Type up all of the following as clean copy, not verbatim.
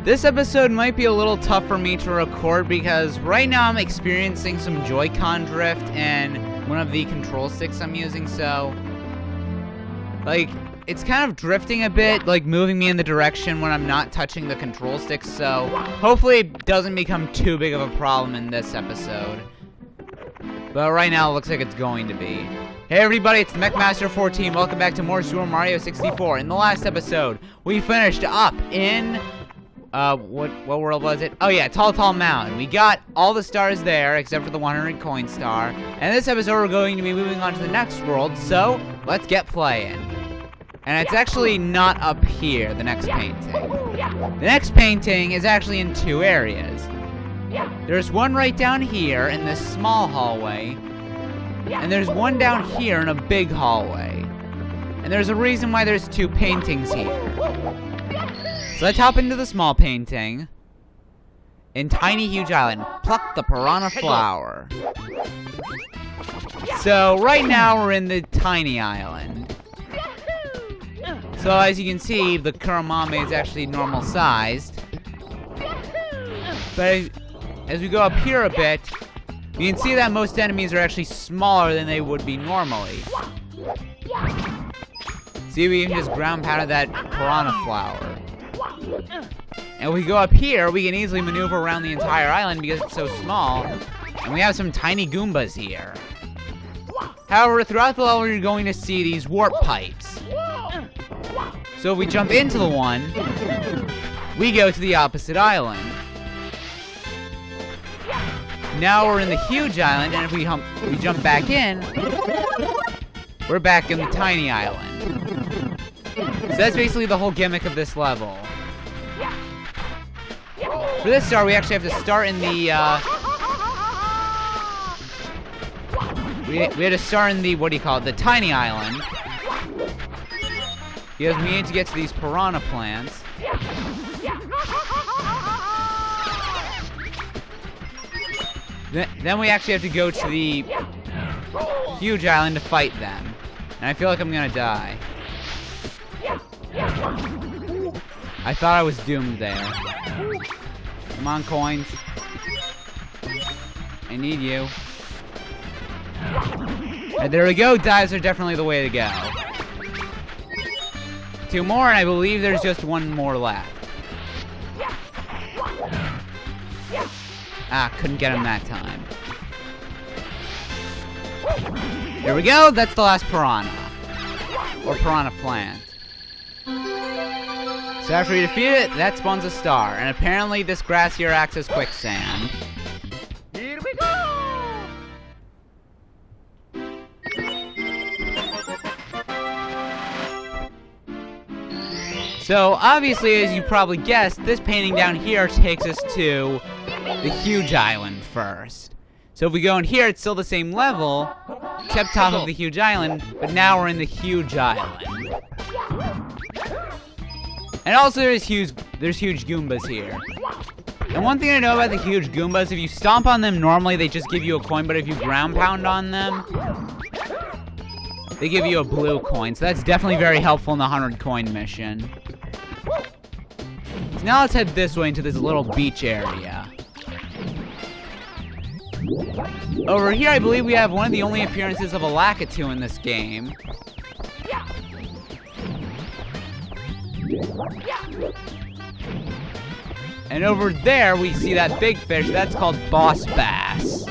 This episode might be a little tough for me to record because right now I'm experiencing some Joy-Con drift in one of the control sticks I'm using, so like it's kind of drifting a bit, like moving me in the direction when I'm not touching the control sticks, so hopefully it doesn't become too big of a problem in this episode. But right now it looks like it's going to be. Hey everybody, it's the MechMaster14. Welcome back to more Super Mario 64. In the last episode, we finished up in what world was it? Oh yeah, Tall Mountain. We got all the stars there except for the 100 coin star. And this episode we're going to be moving on to the next world, so let's get playing. And it's actually not up here, the next painting. The next painting is actually in two areas. There's one right down here in this small hallway, and there's one down here in a big hallway. And there's a reason why there's two paintings here. So let's hop into the small painting. In Tiny Huge Island, pluck the piranha flower. So right now we're in the tiny island. So as you can see, the Kuramame is actually normal sized. But as we go up here a bit, you can see that most enemies are actually smaller than they would be normally. See, we can just ground pound that piranha flower. And if we go up here, we can easily maneuver around the entire island because it's so small. And we have some tiny Goombas here. However, throughout the level, you're going to see these warp pipes. So if we jump into the one, we go to the opposite island. Now we're in the huge island, and if we jump back in, we're back in the tiny island. So that's basically the whole gimmick of this level. For this star, we actually have to start in the, we had to start in the, what do you call it, the tiny island. Because we need to get to these piranha plants. Then we actually have to go to the huge island to fight them. And I feel like I'm gonna die. I thought I was doomed there. Come on, coins. I need you. And there we go. Dives are definitely the way to go. Two more, and I believe there's just one more left. Ah, couldn't get him that time. There we go. That's the last piranha. Or piranha plant. So after we defeat it, that spawns a star. And apparently this grass here acts as quicksand. Here we go! So obviously, as you probably guessed, this painting down here takes us to the huge island first. So if we go in here, it's still the same level, except top of the huge island, but now we're in the huge island. And also there's huge Goombas here. And one thing I know about the huge Goombas, if you stomp on them normally, they just give you a coin, but if you ground pound on them, they give you a blue coin. So that's definitely very helpful in the 100 coin mission. So now let's head this way into this little beach area. Over here, I believe we have one of the only appearances of a Lakitu in this game. And over there, we see that big fish. That's called Boss Bass.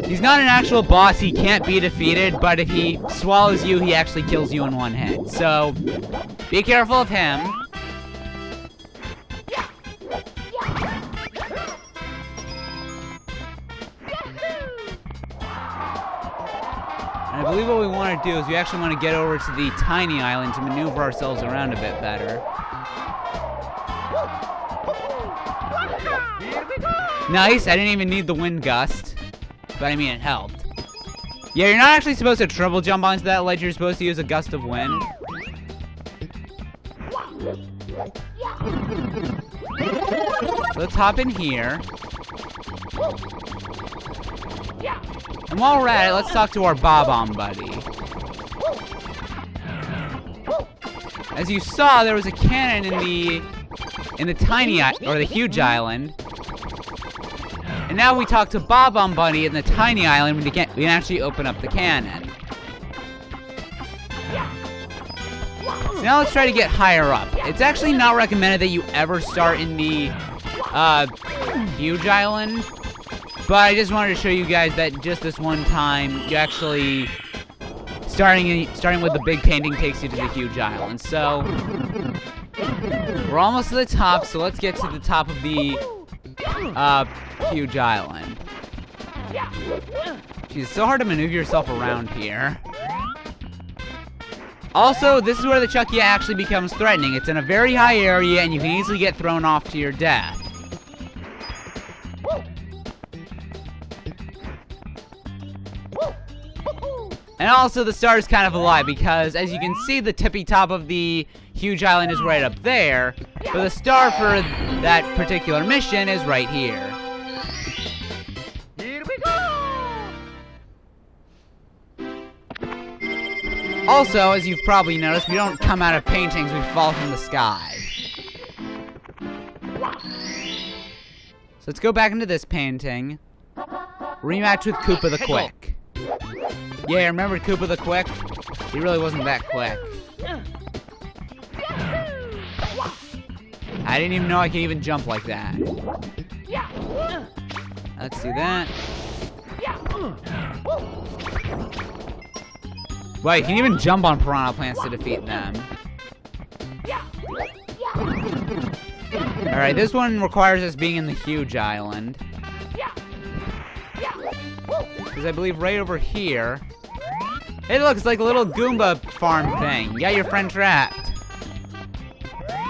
He's not an actual boss. He can't be defeated, but if he swallows you, he actually kills you in one hit. So, be careful of him. And I believe what we want to do is we actually want to get over to the tiny island to maneuver ourselves around a bit better. Nice, I didn't even need the wind gust. But I mean, it helped. Yeah, you're not actually supposed to triple jump onto that ledge. You're supposed to use a gust of wind. So let's hop in here. And while we're at it, let's talk to our Bob-omb buddy. As you saw, there was a cannon in the in the the huge island. And now we talk to Bob on Bunny in the tiny island when we can actually open up the cannon. So now let's try to get higher up. It's actually not recommended that you ever start in the huge island, but I just wanted to show you guys that just this one time, you actually starting with the big painting takes you to the huge island. So we're almost to the top, so let's get to the top of the huge island. Jeez, it's so hard to maneuver yourself around here. Also, this is where the Chucky actually becomes threatening. It's in a very high area, and you can easily get thrown off to your death. And also, the star is kind of a lie, because as you can see, the tippy top of the huge island is right up there, but the star for that particular mission is right here. Here we go! Also, as you've probably noticed, we don't come out of paintings, we fall from the sky. So let's go back into this painting. Rematch with Koopa the Quick. Yeah, remember Koopa the Quick? He really wasn't that quick. I didn't even know I could even jump like that. Let's do that. Wow, you can even jump on piranha plants to defeat them. Alright, this one requires us being in the huge island. Because I believe right over here... Hey, look, it's like a little Goomba farm thing. You got your friend trapped.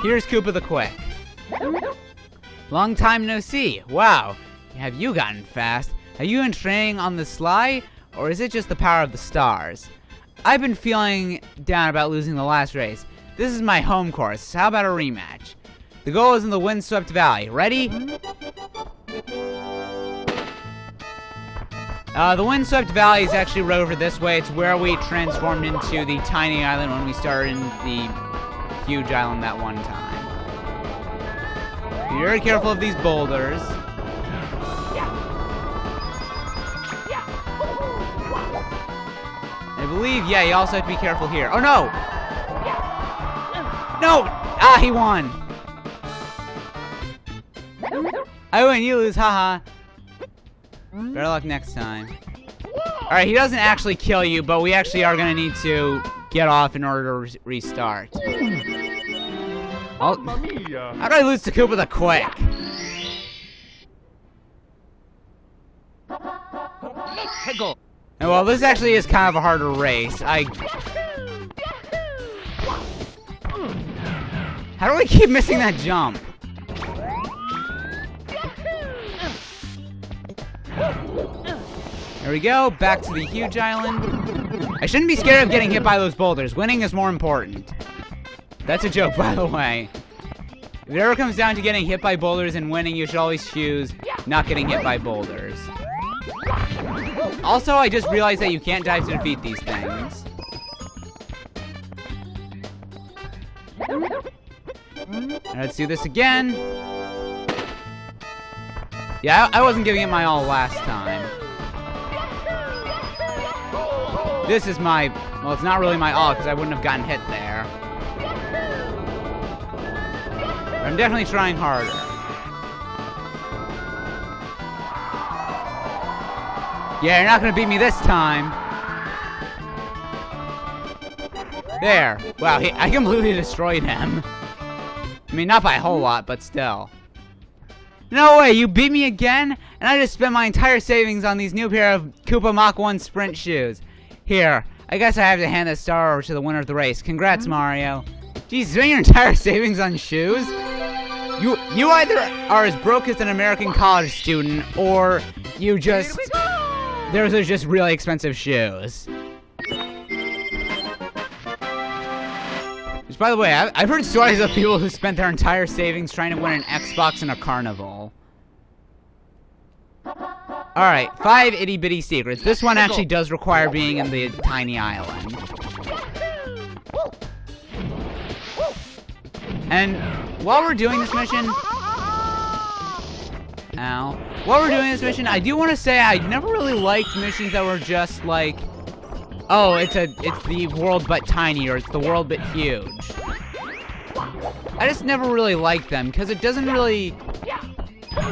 Here's Koopa the Quick. Long time no see. Wow, have you gotten fast? Have you been training on the sly? Or is it just the power of the stars? I've been feeling down about losing the last race. This is my home course. How about a rematch? The goal is in the windswept valley. Ready? The windswept valley is actually right over this way. It's where we transformed into the tiny island when we started in the huge island that one time. Be very careful of these boulders. I believe, yeah, you also have to be careful here. Oh, no! No! Ah, he won! I win, you lose, haha. Better luck next time. Alright, he doesn't actually kill you, but we actually are going to need to get off in order to restart. How did I lose to Koopa the Quick? Well, this actually is kind of a harder race. How do I keep missing that jump? There we go, back to the huge island. I shouldn't be scared of getting hit by those boulders. Winning is more important. That's a joke, by the way. If it ever comes down to getting hit by boulders and winning, you should always choose not getting hit by boulders. Also, I just realized that you can't dive to defeat these things. Let's do this again. Yeah, I wasn't giving it my all last time. This is my... Well, it's not really my all, because I wouldn't have gotten hit there. But I'm definitely trying harder. Yeah, you're not going to beat me this time. There. Wow, I completely destroyed him. I mean, not by a whole lot, but still. No way, you beat me again? And I just spent my entire savings on these new pair of Koopa Mach 1 sprint shoes. Here, I guess I have to hand this star over to the winner of the race. Congrats, Mario. Geez, spend your entire savings on shoes? You either are as broke as an American college student, or you just... Those are just really expensive shoes. Which, by the way, I've heard stories of people who spent their entire savings trying to win an Xbox in a carnival. Alright, 5 itty-bitty secrets. This one actually does require being in the tiny island. And while we're doing this mission... Ow. While we're doing this mission, I do want to say I never really liked missions that were just like... Oh, it's the world but tiny, or it's the world but huge. I just never really liked them, because it doesn't really...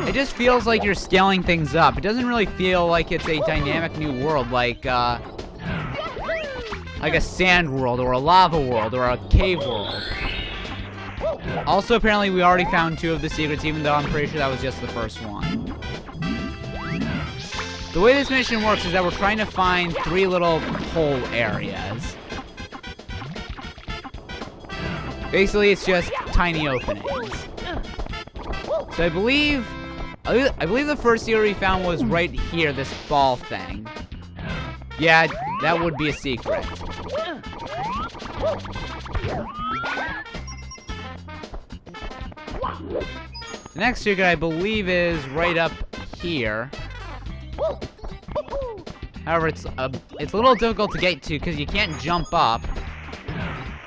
It just feels like you're scaling things up. It doesn't really feel like it's a dynamic new world, like a sand world, or a lava world, or a cave world. Also, apparently, we already found 2 of the secrets, even though I'm pretty sure that was just the first one. The way this mission works is that we're trying to find 3 little hole areas. Basically, it's just tiny openings. So I believe the first secret we found was right here, this ball thing. Yeah, that would be a secret. The next secret, I believe, is right up here. However, it's a little difficult to get to because you can't jump up.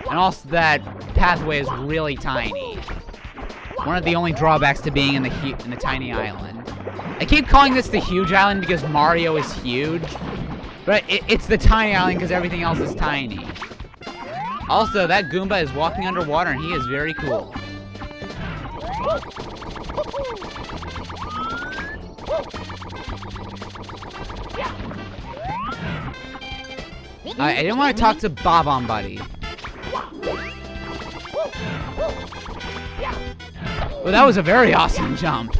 And also, that pathway is really tiny. One of the only drawbacks to being in the tiny island. I keep calling this the huge island because Mario is huge, but it's the tiny island because everything else is tiny. Also, that Goomba is walking underwater and he is very cool. I didn't want to talk to Bob-omb Buddy. Well, that was a very awesome jump.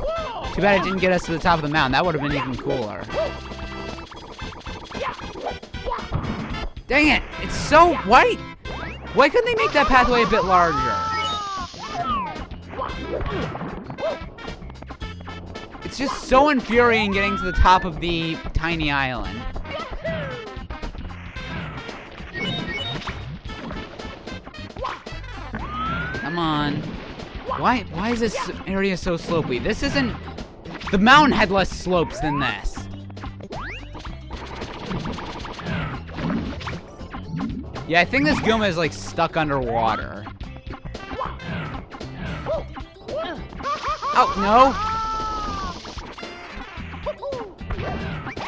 Too bad it didn't get us to the top of the mountain. That would have been even cooler. Dang it! It's so white! Why couldn't they make that pathway a bit larger? It's just so infuriating getting to the top of the tiny island. Come on. Why is this area so slopey? This isn't... The mountain had less slopes than this. Yeah, I think this Goomba is, like, stuck underwater. Oh, no!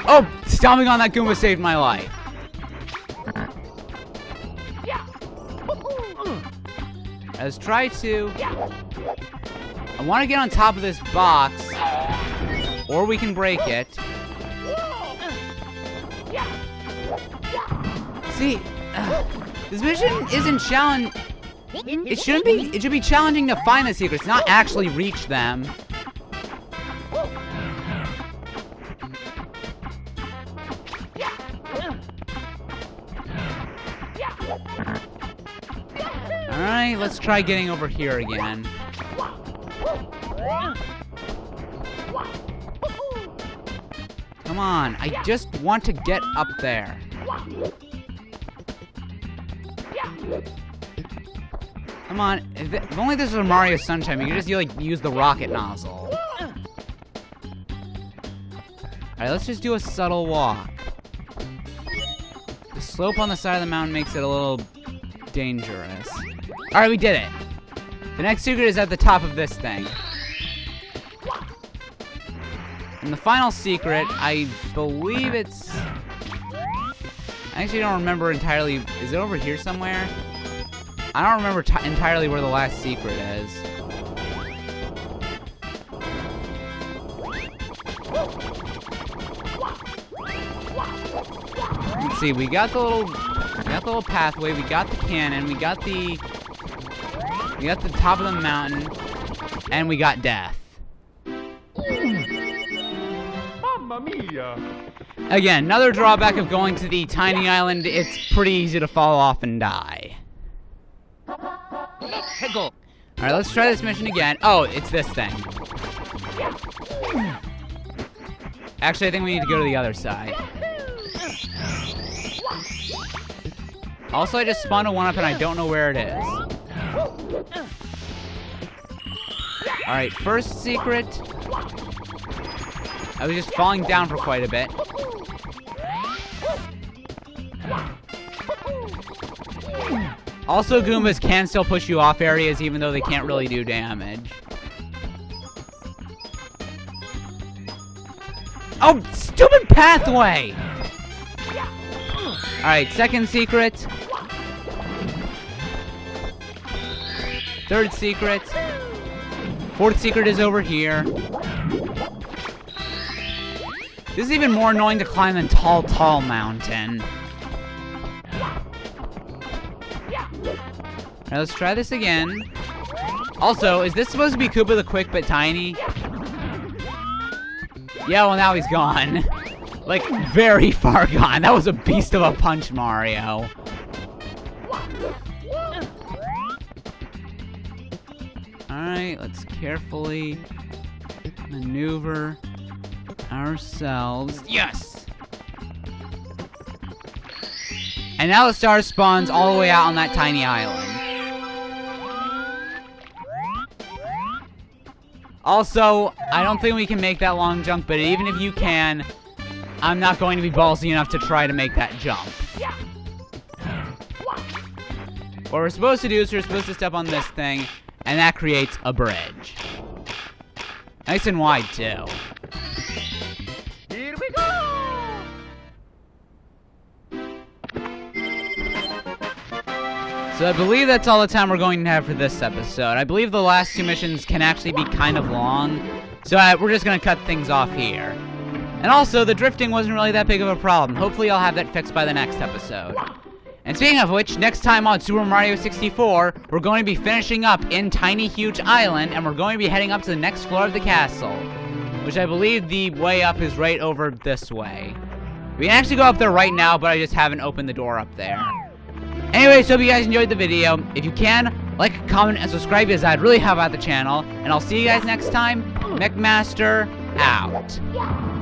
Oh! Stomping on that Goomba saved my life. Let's try to... I want to get on top of this box, or we can break it. See, this mission isn't challenge. It shouldn't be. It should be challenging to find the secrets, not actually reach them. Alright, let's try getting over here again. Come on, I just want to get up there. Come on, if only this was Mario Sunshine, we could just like use the rocket nozzle. Alright, let's just do a subtle walk. The slope on the side of the mountain makes it a little dangerous. Alright, we did it. The next secret is at the top of this thing. And the final secret, I believe it's... I actually don't remember entirely. Is it over here somewhere? I don't remember entirely where the last secret is. Let's see, we got the little pathway, we got the cannon, we got the top of the mountain, and we got death. Mamma mia! Again, another drawback of going to the tiny island, it's pretty easy to fall off and die. Alright, let's try this mission again. Oh, it's this thing. Actually, I think we need to go to the other side. Also, I just spawned a 1-up and I don't know where it is. Alright, first secret. I was just falling down for quite a bit. Also, Goombas can still push you off areas even though they can't really do damage. Oh, stupid pathway! Alright, second secret. Third secret. Fourth secret is over here. This is even more annoying to climb than Tall, Tall Mountain. Alright, let's try this again. Also, is this supposed to be Koopa the Quick but tiny? Yeah, well now he's gone. Like, very far gone. That was a beast of a punch, Mario. Alright, let's carefully maneuver ourselves. Yes! And now the star spawns all the way out on that tiny island. Also, I don't think we can make that long jump, but even if you can, I'm not going to be ballsy enough to try to make that jump. What we're supposed to do is we're supposed to step on this thing, and that creates a bridge. Nice and wide, too. Here we go! So I believe that's all the time we're going to have for this episode. I believe the last two missions can actually be kind of long, so we're just going to cut things off here. And also, the drifting wasn't really that big of a problem. Hopefully I'll have that fixed by the next episode. And speaking of which, next time on Super Mario 64, we're going to be finishing up in Tiny Huge Island, and we're going to be heading up to the next floor of the castle, which I believe the way up is right over this way. We can actually go up there right now, but I just haven't opened the door up there. Anyways, hope you guys enjoyed the video. If you can, like, comment, and subscribe, because I'd really help out the channel. And I'll see you guys next time. McMaster out.